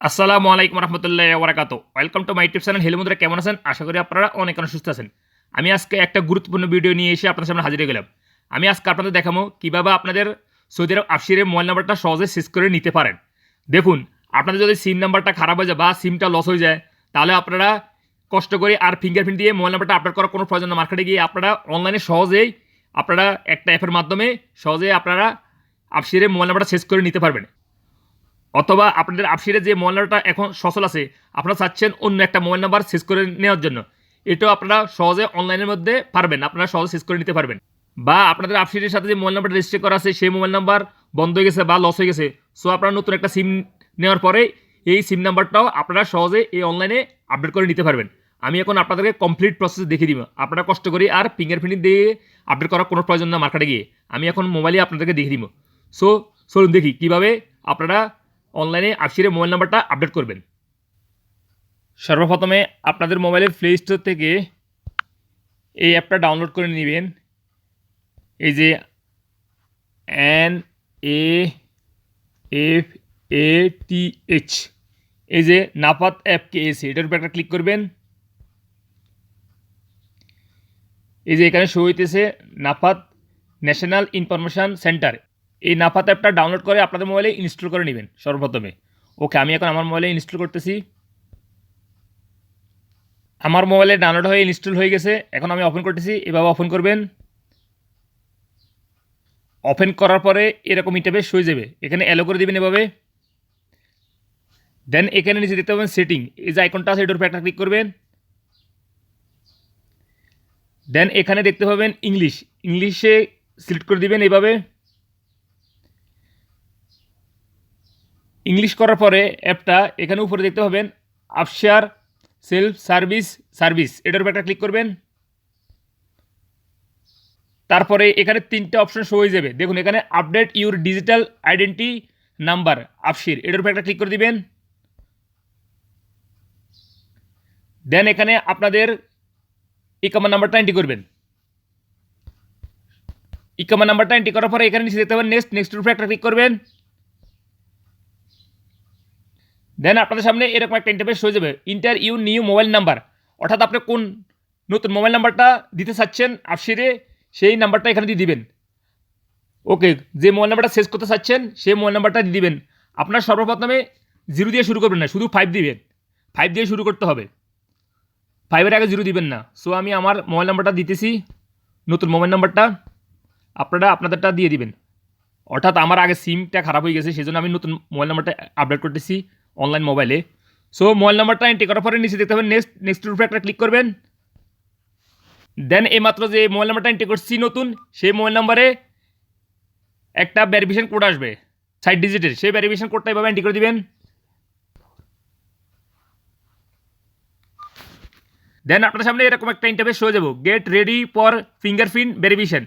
আসসালামু আলাইকুম রহমতুল্লাহ ওবরাকাত। Welcome to my YouTube channel. Hello বন্ধুরা, কেমন আছেন? আশা করি আপনারা অনেক সুস্থ আছেন। আমি আজকে একটা গুরুত্বপূর্ণ ভিডিও নিয়ে এসে আপনাদের সামনে হাজির হয়ে গেলাম। আমি আজকে আপনাদের দেখাবো কীভাবে আপনাদের সৌদি আরব আবশিরের মোবাইল নাম্বারটা সহজে চেঞ্জ করে নিতে পারেন। দেখুন, আপনাদের যদি সিম নাম্বারটা খারাপ হয়ে যায় বা সিমটা লস হয়ে যায়, তাহলে আপনারা কষ্ট করে আর ফিঙ্গারপ্রিন্ট দিয়ে মোবাইল নাম্বারটা আপডেট করার কোনো প্রয়োজন না। মার্কেটে গিয়ে আপনারা অনলাইনে সহজেই আপনারা একটা অ্যাপের মাধ্যমে সহজেই আপনারা আবশিরের মোবাইল নাম্বারটা চেঞ্জ করে নিতে পারবেন। অথবা আপনাদের আবশিরে যে মোবাইল নাম্বারটা এখন সচল আছে, আপনারা চাচ্ছেন অন্য একটা মোবাইল নাম্বার চেঞ্জ করে নেওয়ার জন্য, এটাও আপনারা সহজে অনলাইনের মধ্যে পারবেন, আপনারা সহজে চেঞ্জ করে নিতে পারবেন। বা আপনাদের আবশিরের সাথে যে মোবাইল নাম্বার রেজিস্টার করা আছে সেই মোবাইল নাম্বার বন্ধ হয়ে গেছে বা লস হয়ে গেছে, সো আপনারা নতুন একটা সিম নেওয়ার পরে এই সিম নাম্বারটাও আপনারা সহজে এই অনলাইনে আপডেট করে নিতে পারবেন। আমি এখন আপনাদেরকে কমপ্লিট প্রসেস দেখিয়ে দিব। আপনারা কষ্ট করে আর ফিঙ্গারপ্রিন্ট দিয়ে আপডেট করার কোনো প্রয়োজন না মার্কেটে গিয়ে। আমি এখন মোবাইলে আপনাদেরকে দেখিয়ে দিব। সো চলুন দেখি কীভাবে আপনারা অনলাইনে আবশিরের মোবাইল নাম্বারটা আপডেট করবেন। সর্বপ্রথমে আপনাদের মোবাইলের প্লে স্টোর থেকে এই অ্যাপটা ডাউনলোড করে নেবেন। এই যে NAFATH, এই যে নাফাত অ্যাপ KS, এটার উপর একটা ক্লিক করবেন। এই যে এখানে শো হইতেছে নাফাত ন্যাশনাল ইনফরমেশন সেন্টার। এই নাফাত অ্যাপটা ডাউনলোড করে আপনাদের মোবাইলে ইনস্টল করে নেবেন সর্বপ্রথমে। ওকে, আমি এখন আমার মোবাইলে ইনস্টল করতেছি। আমার মোবাইলে ডাউনলোড হয়ে ইনস্টল হয়ে গেছে। এখন আমি ওপেন করতেছি। এভাবে ওপেন করবেন। ওপেন করার পরে এরকম ইন্টারফেস হয়ে যাবে। এখানে অ্যালো করে দেবেন এভাবে। দেন এখানে নিচে দেখতে পাবেন সেটিং, এই যে আইকনটা আছে এটার উপর একটা ক্লিক করবেন। দেন এখানে দেখতে পাবেন ইংলিশে সিলেক্ট করে দিবেন এইভাবে। ইংলিশ করার পরে অ্যাপটা এখানে উপরে দেখতে পাবেন আফশার সেলফ সার্ভিস, এটার উপর একটা ক্লিক করবেন। তারপরে এখানে তিনটা অপশন শো হয়ে যাবে। দেখুন এখানে update your digital identity number Absher, এটার উপর একটা ক্লিক করে দিবেন। দেন এখানে আপনাদের ইকামা নাম্বারটা এন্ট্রি করবেন। ইকামা নাম্বারটা এন্ট্রি করার পরে এখানে নিচে দেখতে পাবেন নেক্সটের উপর একটা ক্লিক করবেন। দেন আপনাদের সামনে এরকম একটা ইন্টারফেস হয়ে যাবে, inter your new mobile number, অর্থাৎ আপনি কোন নতুন মোবাইল নাম্বারটা দিতে চাচ্ছেন আবশিরে সেই নাম্বারটা এখানে দিয়ে দিবেন। ওকে, যে মোবাইল নাম্বারটা সেভ করতে চাচ্ছেন সেই মোবাইল নাম্বারটা দিয়ে দিবেন। আপনার সর্বপ্রথমে 0 দিয়ে শুরু করবেন না, শুধু 5 দিবেন। 5 দিয়ে শুরু করতে হবে, 5-এর আগে 0 দিবেন না। সো আমি আমার মোবাইল নাম্বারটা দিতেছি, নতুন মোবাইল নাম্বারটা আপনারা আপনাদেরটা দিয়ে দিবেন। অর্থাৎ আমার আগে সিমটা খারাপ হয়ে গেছে, সেই জন্য আমি নতুন মোবাইল নাম্বারটা আপডেট করতেছি অনলাইন মোবাইলে। সো মোবাইল নাম্বারটা এন্ট্রি করার পরে নিচে দেখতে পাবেন নেক্সটের উপরে একটা ক্লিক করবেন। দেন এইমাত্র যে মোবাইল নাম্বারটা এন্ট্রি করছি নতুন, সেই মোবাইল নাম্বারে একটা ভেরিফিকেশন কোড আসবে 6 ডিজিটের, সেই ভেরিফিকেশন কোডটা এভাবে এন্ট্রি করে দিবেন। দেন আপনার সামনে এরকম একটা ইন্টারফেস হয়ে যাবো, get ready for fingerprint verification.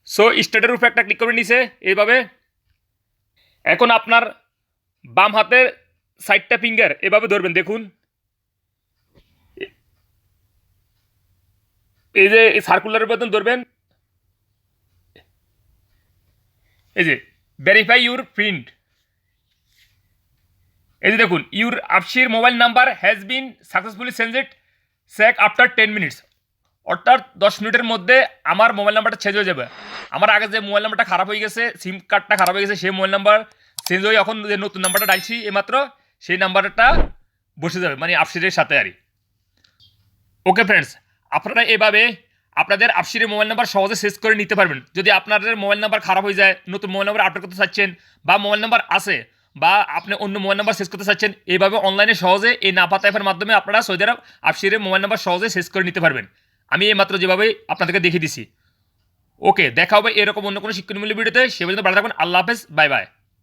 So স্টার্টের উপরে একটা ক্লিক করে নিছে এইভাবে। এখন আপনার বাম হাতের সাইডটা ফিঙ্গার এভাবে ধরবেন। দেখুন এই যে সার্কুলারের মতন ধরবেন। এই যে ভেরিফাই ইউর প্রিন্ট, এই যে দেখুন your Absher mobile number has been successfully check after 10 minutes, অর্থাৎ 10 মিনিটের মধ্যে আমার মোবাইল নাম্বারটা চেঞ্জ হয়ে যাবে। আমার আগে যে মোবাইল নাম্বারটা খারাপ হয়ে গেছে, সিম কার্ডটা খারাপ হয়ে গেছে, সেই মোবাইল নাম্বার চেঞ্জ হয়ে এখন যে নতুন নাম্বারটা ডাইছি এইমাত্র, সেই নাম্বারটা বসে যাবে, মানে আবশিরের সাথে আরই। ওকে ফ্রেন্ডস, আপনারা এভাবে আপনাদের আবশিরের মোবাইল নাম্বার সহজে চেঞ্জ করে নিতে পারবেন। যদি আপনাদের মোবাইল নাম্বার খারাপ হয়ে যায়, নতুন মোবাইল নাম্বার আপডেট করতে চাচ্ছেন, বা মোবাইল নাম্বার আছে বা আপনি অন্য মোবাইল নাম্বার চেঞ্জ করতে চাচ্ছেন, এইভাবে অনলাইনে সহজে এই নাফাত অ্যাপের মাধ্যমে আপনারা সৌদি আরব আবশিরের মোবাইল নাম্বার সহজে চেঞ্জ করে নিতে পারবেন। আমি এইমাত্র যেভাবে আপনাদেরকে দেখিয়ে দিছি। ওকে, দেখা হবে এরকম অন্য কোনো শিক্ষণমূলক ভিডিওতে। সে পর্যন্ত ভালো থাকবেন। আল্লাহ হাফেজ, বাই বাই।